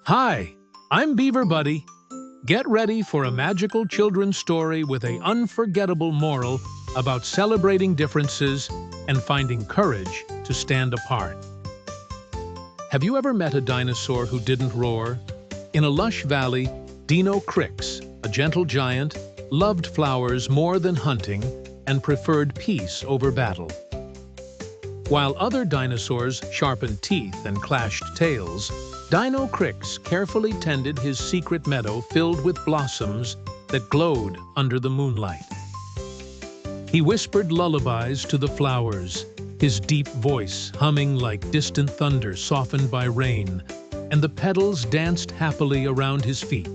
Hi, I'm Beaver Buddy. Get ready for a magical children's story with an unforgettable moral about celebrating differences and finding courage to stand apart. Have you ever met a dinosaur who didn't roar? In a lush valley, Dino Crix, a gentle giant, loved flowers more than hunting and preferred peace over battle. While other dinosaurs sharpened teeth and clashed tails, Dino Crix carefully tended his secret meadow filled with blossoms that glowed under the moonlight. He whispered lullabies to the flowers, his deep voice humming like distant thunder softened by rain, and the petals danced happily around his feet.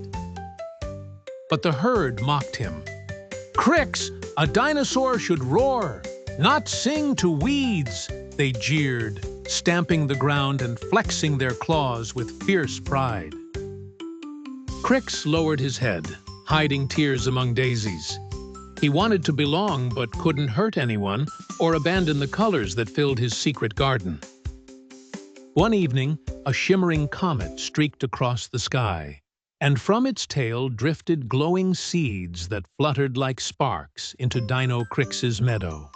But the herd mocked him. "Crix, a dinosaur should roar, not sing to weeds," they jeered, stamping the ground and flexing their claws with fierce pride. Crix lowered his head, hiding tears among daisies. He wanted to belong but couldn't hurt anyone or abandon the colors that filled his secret garden. One evening, a shimmering comet streaked across the sky, and from its tail drifted glowing seeds that fluttered like sparks into Dino Crix's meadow.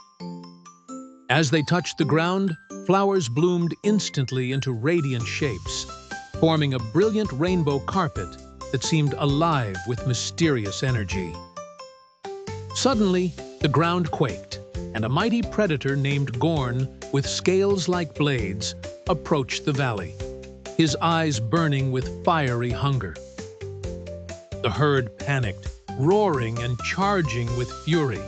As they touched the ground, flowers bloomed instantly into radiant shapes, forming a brilliant rainbow carpet that seemed alive with mysterious energy. Suddenly, the ground quaked, and a mighty predator named Gorn, with scales like blades, approached the valley, his eyes burning with fiery hunger. The herd panicked, roaring and charging with fury.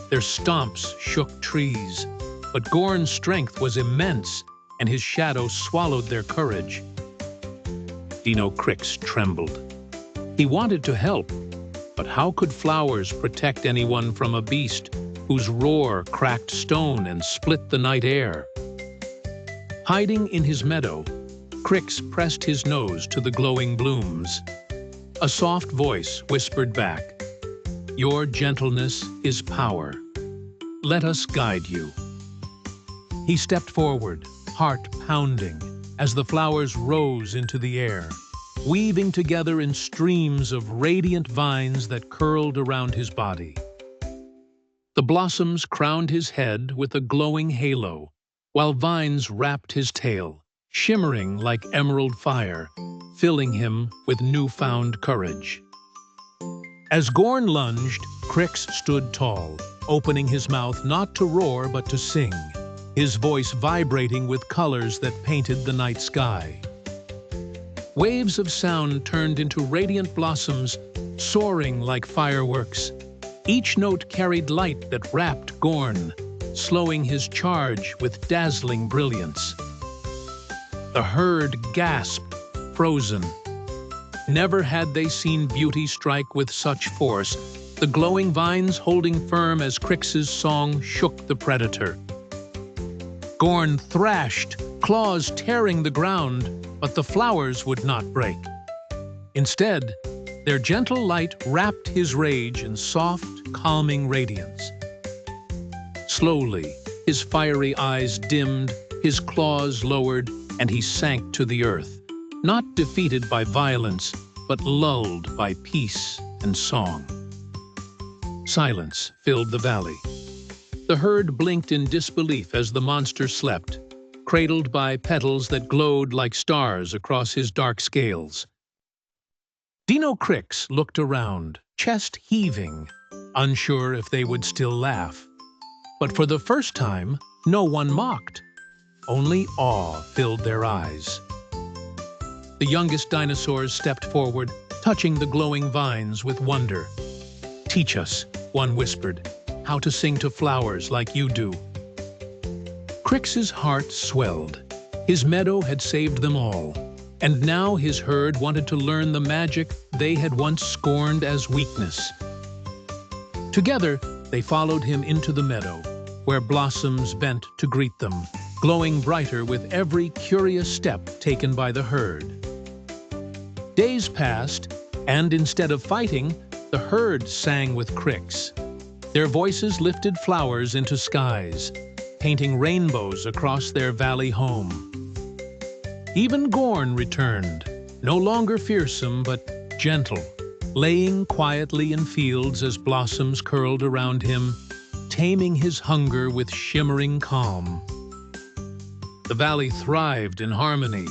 Their stomps shook trees, but Gorn's strength was immense, and his shadow swallowed their courage. Dino Crix trembled. He wanted to help, but how could flowers protect anyone from a beast whose roar cracked stone and split the night air? Hiding in his meadow, Crix pressed his nose to the glowing blooms. A soft voice whispered back, "Your gentleness is power. Let us guide you." He stepped forward, heart pounding, as the flowers rose into the air, weaving together in streams of radiant vines that curled around his body. The blossoms crowned his head with a glowing halo, while vines wrapped his tail, shimmering like emerald fire, filling him with newfound courage. As Gorn lunged, Crix stood tall, opening his mouth not to roar but to sing, his voice vibrating with colors that painted the night sky. Waves of sound turned into radiant blossoms, soaring like fireworks. Each note carried light that wrapped Gorn, slowing his charge with dazzling brilliance. The herd gasped, frozen. Never had they seen beauty strike with such force, the glowing vines holding firm as Crix's song shook the predator. Gorn thrashed, claws tearing the ground, but the flowers would not break. Instead, their gentle light wrapped his rage in soft, calming radiance. Slowly, his fiery eyes dimmed, his claws lowered, and he sank to the earth, not defeated by violence, but lulled by peace and song. Silence filled the valley. The herd blinked in disbelief as the monster slept, cradled by petals that glowed like stars across his dark scales. Dino Crix looked around, chest heaving, unsure if they would still laugh. But for the first time, no one mocked. Only awe filled their eyes. The youngest dinosaurs stepped forward, touching the glowing vines with wonder. "Teach us," one whispered, "how to sing to flowers like you do." Crix's heart swelled. His meadow had saved them all, and now his herd wanted to learn the magic they had once scorned as weakness. Together, they followed him into the meadow, where blossoms bent to greet them, glowing brighter with every curious step taken by the herd. Days passed, and instead of fighting, the herd sang with Crix. Their voices lifted flowers into skies, painting rainbows across their valley home. Even Gorn returned, no longer fearsome but gentle, laying quietly in fields as blossoms curled around him, taming his hunger with shimmering calm. The valley thrived in harmony,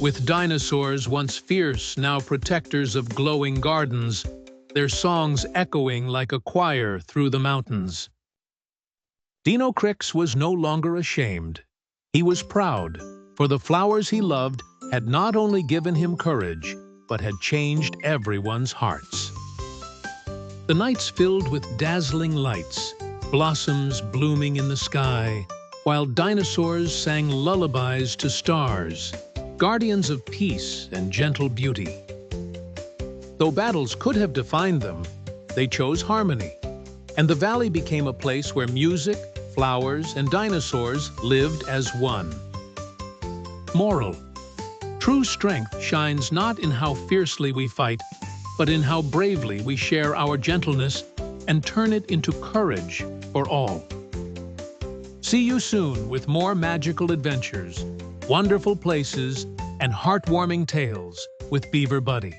with dinosaurs once fierce, now protectors of glowing gardens, their songs echoing like a choir through the mountains. Dino Crix was no longer ashamed. He was proud, for the flowers he loved had not only given him courage, but had changed everyone's hearts. The nights filled with dazzling lights, blossoms blooming in the sky, while dinosaurs sang lullabies to stars, guardians of peace and gentle beauty. Though battles could have defined them, they chose harmony, and the valley became a place where music, flowers, and dinosaurs lived as one. Moral: true strength shines not in how fiercely we fight, but in how bravely we share our gentleness and turn it into courage for all. See you soon with more magical adventures, wonderful places, and heartwarming tales with Beaver Buddy.